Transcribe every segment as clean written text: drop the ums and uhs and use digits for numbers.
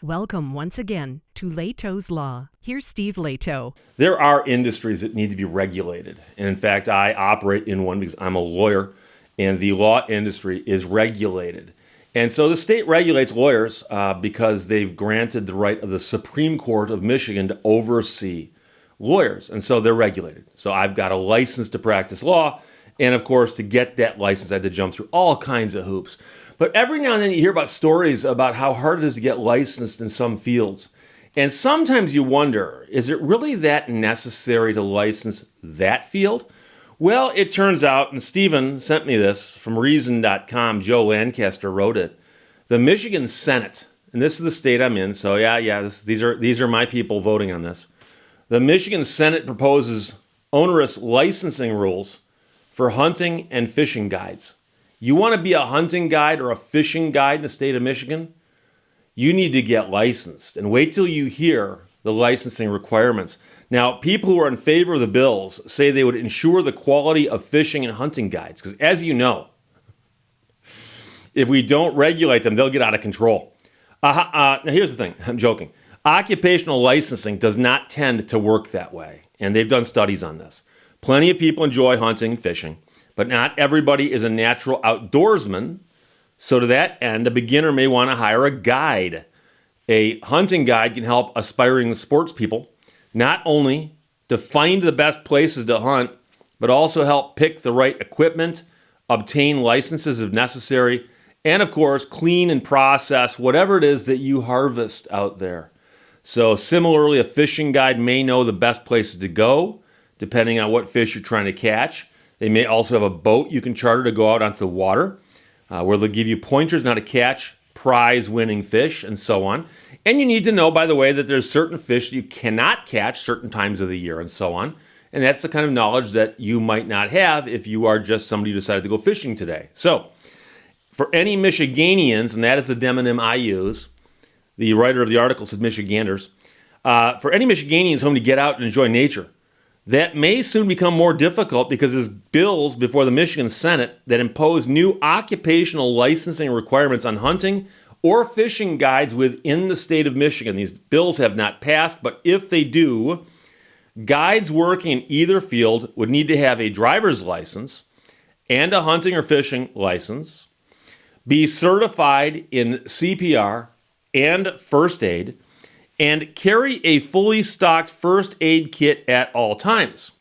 Welcome once again to Lehto's Law. Here's Steve Lehto. There are industries that need to be regulated. And in fact, I operate in one because I'm a lawyer and the law industry is regulated. And so the state regulates lawyers because they've granted the right of the Supreme Court of Michigan to oversee lawyers. And so they're regulated. So I've got a license to practice law. And of course, to get that license, I had to jump through all kinds of hoops. But every now and then you hear about stories about how hard it is to get licensed in some fields. And sometimes you wonder, is it really that necessary to license that field? Well, it turns out, and Stephen sent me this from Reason.com, Joe Lancaster wrote it, the Michigan Senate, and this is the state I'm in, so these are my people voting on this. The Michigan Senate proposes onerous licensing rules for hunting and fishing guides. You want to be a hunting guide or a fishing guide in the state of Michigan? You need to get licensed and wait till you hear the licensing requirements. Now, people who are in favor of the bills say they would ensure the quality of fishing and hunting guides because, as you know, if we don't regulate them, they'll get out of control. Now, here's the thing. I'm joking. Occupational licensing does not tend to work that way, and they've done studies on this. Plenty of people enjoy hunting and fishing, but not everybody is a natural outdoorsman. So to that end, a beginner may want to hire a guide. A hunting guide can help aspiring sports people not only to find the best places to hunt, but also help pick the right equipment, obtain licenses if necessary, and of course, clean and process whatever it is that you harvest out there. So similarly, a fishing guide may know the best places to go, depending on what fish you're trying to catch. They may also have a boat you can charter to go out onto the water, where they'll give you pointers on how to catch prize-winning fish and so on. And you need to know, by the way, that there's certain fish that you cannot catch certain times of the year and so on. And that's the kind of knowledge that you might not have if you are just somebody who decided to go fishing today. So for any Michiganians, and that is the demonym I use, the writer of the article said Michiganders, for any Michiganians home to get out and enjoy nature, that may soon become more difficult because there's bills before the Michigan Senate that impose new occupational licensing requirements on hunting or fishing guides within the state of Michigan. These bills have not passed, but if they do, guides working in either field would need to have a driver's license and a hunting or fishing license, be certified in CPR and first aid, and carry a fully stocked first aid kit at all times.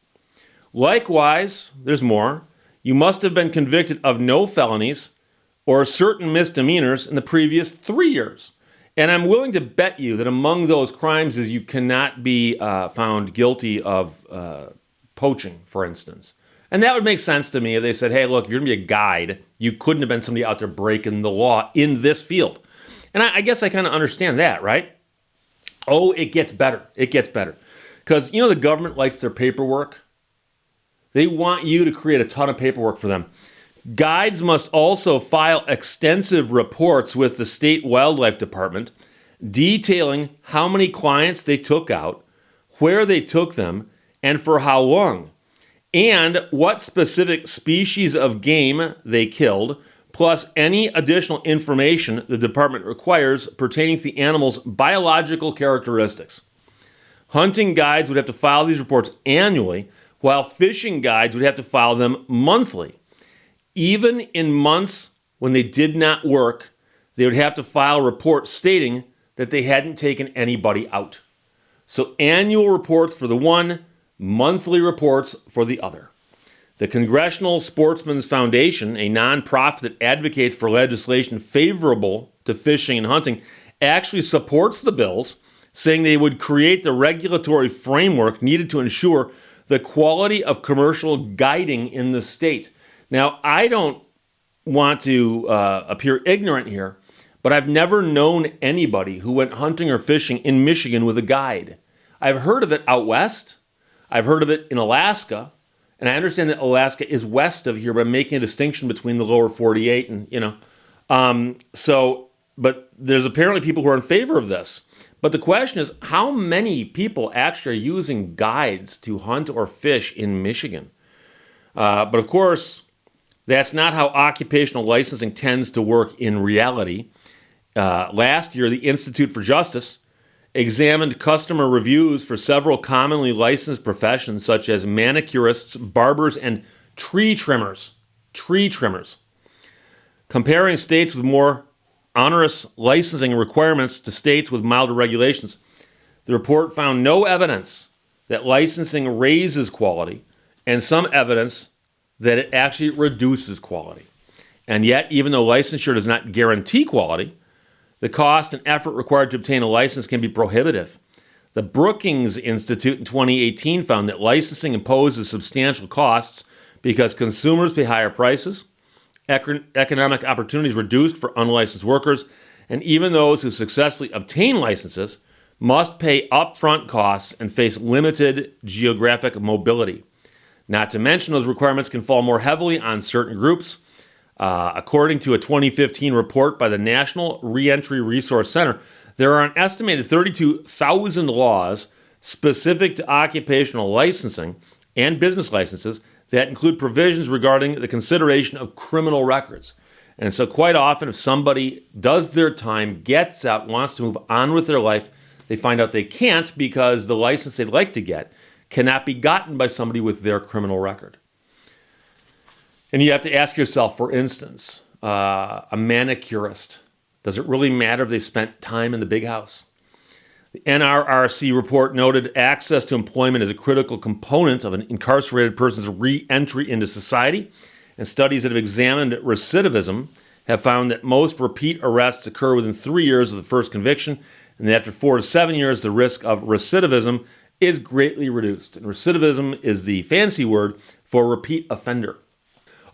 Likewise, there's more. You must have been convicted of no felonies or certain misdemeanors in the previous 3 years. And I'm willing to bet you that among those crimes is you cannot be found guilty of poaching, for instance. And that would make sense to me if they said, hey, look, if you're going to be a guide, you couldn't have been somebody out there breaking the law in this field. And I guess I kind of understand that, right? Oh, it gets better. It gets better. Because, the government likes their paperwork. They want you to create a ton of paperwork for them. Guides must also file extensive reports with the state wildlife department detailing how many clients they took out, where they took them, and for how long, and what specific species of game they killed, plus any additional information the department requires pertaining to the animal's biological characteristics. Hunting guides would have to file these reports annually, while fishing guides would have to file them monthly. Even in months when they did not work, they would have to file reports stating that they hadn't taken anybody out. So annual reports for the one, monthly reports for the other. The Congressional Sportsmen's Foundation, a nonprofit that advocates for legislation favorable to fishing and hunting, actually supports the bills, saying they would create the regulatory framework needed to ensure the quality of commercial guiding in the state. Now, I don't want to appear ignorant here, but I've never known anybody who went hunting or fishing in Michigan with a guide. I've heard of it out west. I've heard of it in Alaska. And I understand that Alaska is west of here, but I'm making a distinction between the lower 48 and, but there's apparently people who are in favor of this. But the question is, how many people actually are using guides to hunt or fish in Michigan? But of course, that's not how occupational licensing tends to work in reality. Last year, the Institute for Justice examined customer reviews for several commonly licensed professions such as manicurists, barbers, and tree trimmers. Tree trimmers. Comparing states with more onerous licensing requirements to states with milder regulations, the report found no evidence that licensing raises quality and some evidence that it actually reduces quality. And yet, even though licensure does not guarantee quality, the cost and effort required to obtain a license can be prohibitive. The Brookings Institute in 2018 found that licensing imposes substantial costs because consumers pay higher prices, economic opportunities reduced for unlicensed workers, and even those who successfully obtain licenses must pay upfront costs and face limited geographic mobility. Not to mention, those requirements can fall more heavily on certain groups. According to a 2015 report by the National Reentry Resource Center, there are an estimated 32,000 laws specific to occupational licensing and business licenses that include provisions regarding the consideration of criminal records. And so quite often, if somebody does their time, gets out, wants to move on with their life, they find out they can't because the license they'd like to get cannot be gotten by somebody with their criminal record. And you have to ask yourself, for instance, a manicurist, does it really matter if they spent time in the big house? The NRRC report noted access to employment is a critical component of an incarcerated person's re-entry into society, and studies that have examined recidivism have found that most repeat arrests occur within 3 years of the first conviction, and that after 4 to 7 years, the risk of recidivism is greatly reduced. And recidivism is the fancy word for repeat offender.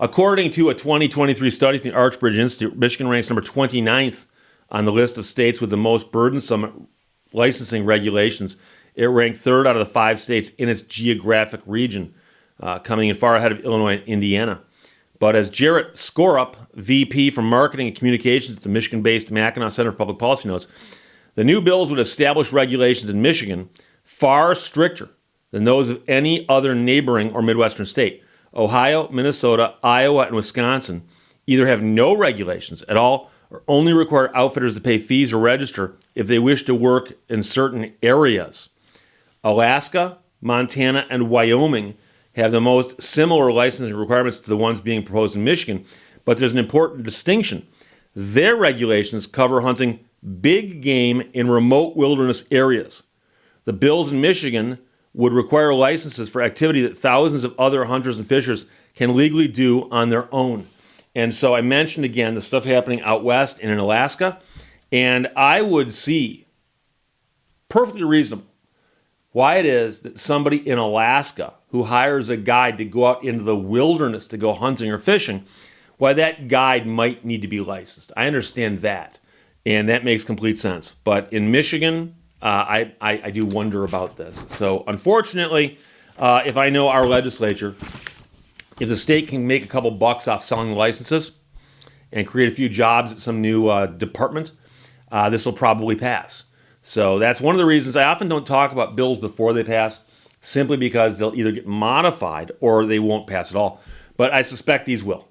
According to a 2023 study from the Archbridge Institute, Michigan ranks number 29th on the list of states with the most burdensome licensing regulations. It ranked third out of the 5 states in its geographic region, coming in far ahead of Illinois and Indiana. But as Jarrett Skorup, VP for Marketing and Communications at the Michigan-based Mackinac Center for Public Policy notes, the new bills would establish regulations in Michigan far stricter than those of any other neighboring or Midwestern state. Ohio, Minnesota, Iowa, and Wisconsin either have no regulations at all or only require outfitters to pay fees or register if they wish to work in certain areas. Alaska, Montana, and Wyoming have the most similar licensing requirements to the ones being proposed in Michigan, but there's an important distinction. Their regulations cover hunting big game in remote wilderness areas. The bills in Michigan would require licenses for activity that thousands of other hunters and fishers can legally do on their own. And so I mentioned again the stuff happening out west and in Alaska, and I would see perfectly reasonable why it is that somebody in Alaska who hires a guide to go out into the wilderness to go hunting or fishing, why that guide might need to be licensed. I understand that, and that makes complete sense. But in Michigan, I do wonder about this. So unfortunately, if I know our legislature, if the state can make a couple bucks off selling licenses and create a few jobs at some new department, this will probably pass. So that's one of the reasons I often don't talk about bills before they pass, simply because they'll either get modified or they won't pass at all. But I suspect these will.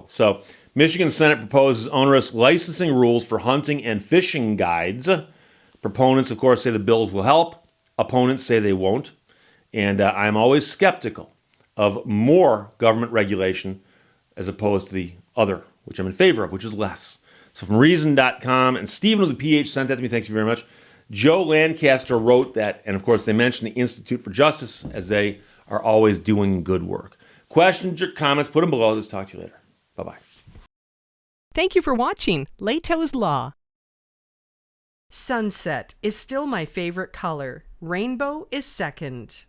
So Michigan Senate proposes onerous licensing rules for hunting and fishing guides. Proponents, of course, say the bills will help. Opponents say they won't. And I'm always skeptical of more government regulation as opposed to the other, which I'm in favor of, which is less. So from Reason.com, and Stephen with the PH sent that to me. Thanks very much. Joe Lancaster wrote that, and of course they mentioned the Institute for Justice as they are always doing good work. Questions or comments, put them below. Let's talk to you later. Bye-bye. Thank you for watching Lehto's Law. Sunset is still my favorite color. Rainbow is second.